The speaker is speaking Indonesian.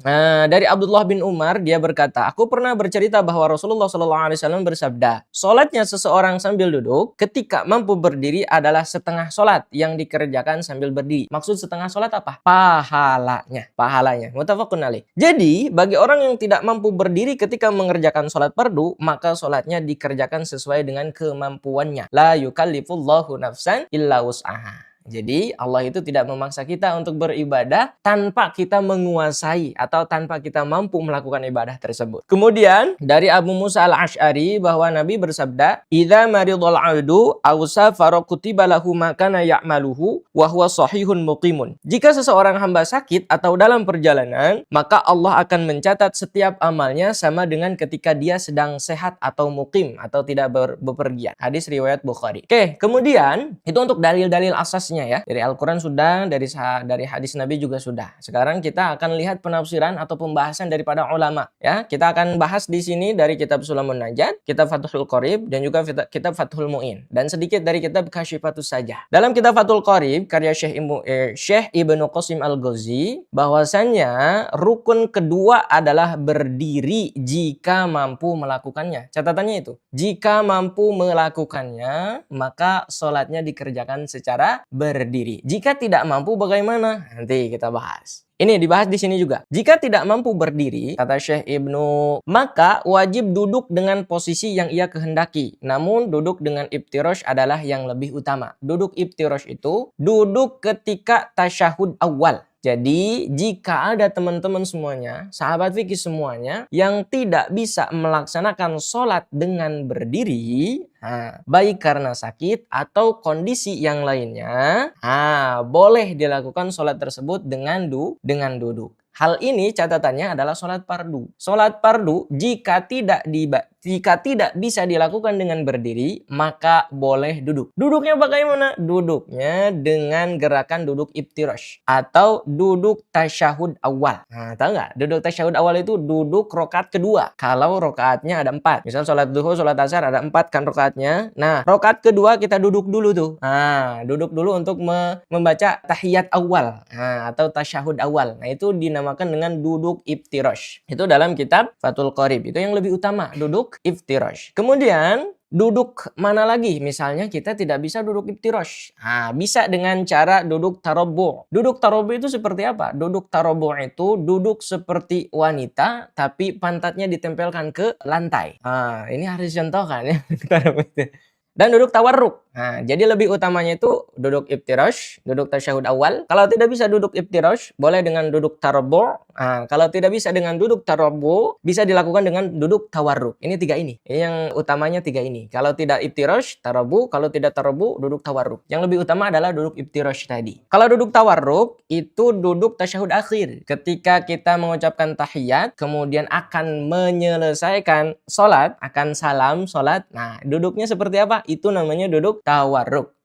Dari Abdullah bin Umar, dia berkata, aku pernah bercerita bahwa Rasulullah SAW bersabda, solatnya seseorang sambil duduk ketika mampu berdiri adalah setengah solat yang dikerjakan sambil berdiri. Maksud setengah solat apa? Pahalanya. Muttafaqun alaih. Jadi, bagi orang yang tidak mampu berdiri ketika mengerjakan solat fardu, maka solatnya dikerjakan sesuai dengan kemampuannya. La yukallifullahu nafsan illa wus'aha. Jadi Allah itu tidak memaksa kita untuk beribadah tanpa kita menguasai atau tanpa kita mampu melakukan ibadah tersebut. Kemudian dari Abu Musa al-Ash'ari bahwa Nabi bersabda, "Idza maridul 'abdu aw safara kutiba lahu ma kana ya'maluhu wa huwa shahihun muqimun." Jika seseorang hamba sakit atau dalam perjalanan, maka Allah akan mencatat setiap amalnya sama dengan ketika dia sedang sehat atau muqim atau tidak bepergian. Hadis riwayat Bukhari. Oke, kemudian itu untuk dalil-dalil asas ya. Dari Al-Quran sudah, dari hadis Nabi juga sudah. Sekarang kita akan lihat penafsiran atau pembahasan daripada ulama. Ya, kita akan bahas di sini dari kitab Sulamun Najat, kitab Fathul Qorib, dan juga kitab Fathul Mu'in. Dan sedikit dari kitab Kasyifatus Sajah. Dalam kitab Fathul Qorib, karya Syekh Ibnu Qasim Al-Ghazi, bahwasannya rukun kedua adalah berdiri jika mampu melakukannya. Catatannya itu, jika mampu melakukannya, maka sholatnya dikerjakan secara berdiri. Jika tidak mampu bagaimana? Nanti kita bahas. Ini dibahas di sini juga. Jika tidak mampu berdiri, kata Syekh Ibnu, maka wajib duduk dengan posisi yang ia kehendaki. Namun duduk dengan iftirosh adalah yang lebih utama. Duduk iftirosh itu duduk ketika tasyahud awal. Jadi jika ada teman-teman semuanya, sahabat fikih semuanya yang tidak bisa melaksanakan sholat dengan berdiri, baik karena sakit atau kondisi yang lainnya, boleh dilakukan sholat tersebut dengan duduk. Hal ini catatannya adalah sholat fardu. Sholat fardu jika tidak bisa dilakukan dengan berdiri, maka boleh duduk. Duduknya bagaimana? Duduknya dengan gerakan duduk iftirosh atau duduk tasyahud awal. Tahu nggak? Duduk tasyahud awal itu duduk rokaat kedua. Kalau rokaatnya ada 4. Misal sholat duhur, sholat asar ada 4 kan rokaatnya. Nah, rokaat kedua kita duduk dulu tuh. Duduk dulu untuk membaca tahiyat awal atau tasyahud awal. Nah, itu dinamakan dengan duduk iftirosh. Itu dalam kitab Fathul Qorib. Itu yang lebih utama, duduk iftirosh. Kemudian duduk mana lagi? Misalnya kita tidak bisa duduk iftirosh. Bisa dengan cara duduk tarabbu'. Duduk tarabbu' itu seperti apa? Duduk tarabbu' itu duduk seperti wanita tapi pantatnya ditempelkan ke lantai. Ini harus dicontohkan ya. Dan duduk tawarruk. Jadi lebih utamanya itu duduk iftirosh, duduk tasyahud awal. Kalau tidak bisa duduk iftirosh, boleh dengan duduk tarabbu'. Kalau tidak bisa dengan duduk tarabbu', bisa dilakukan dengan duduk tawarruk. Ini 3 ini. Yang utamanya 3 ini. Kalau tidak iftirosh, tarabbu'. Kalau tidak tarabbu', duduk tawarruk. Yang lebih utama adalah duduk iftirosh tadi. Kalau duduk tawarruk, itu duduk tasyahud akhir. Ketika kita mengucapkan tahiyat, kemudian akan menyelesaikan sholat, akan salam sholat. Nah, duduknya seperti apa? Itu namanya duduk tawarruk.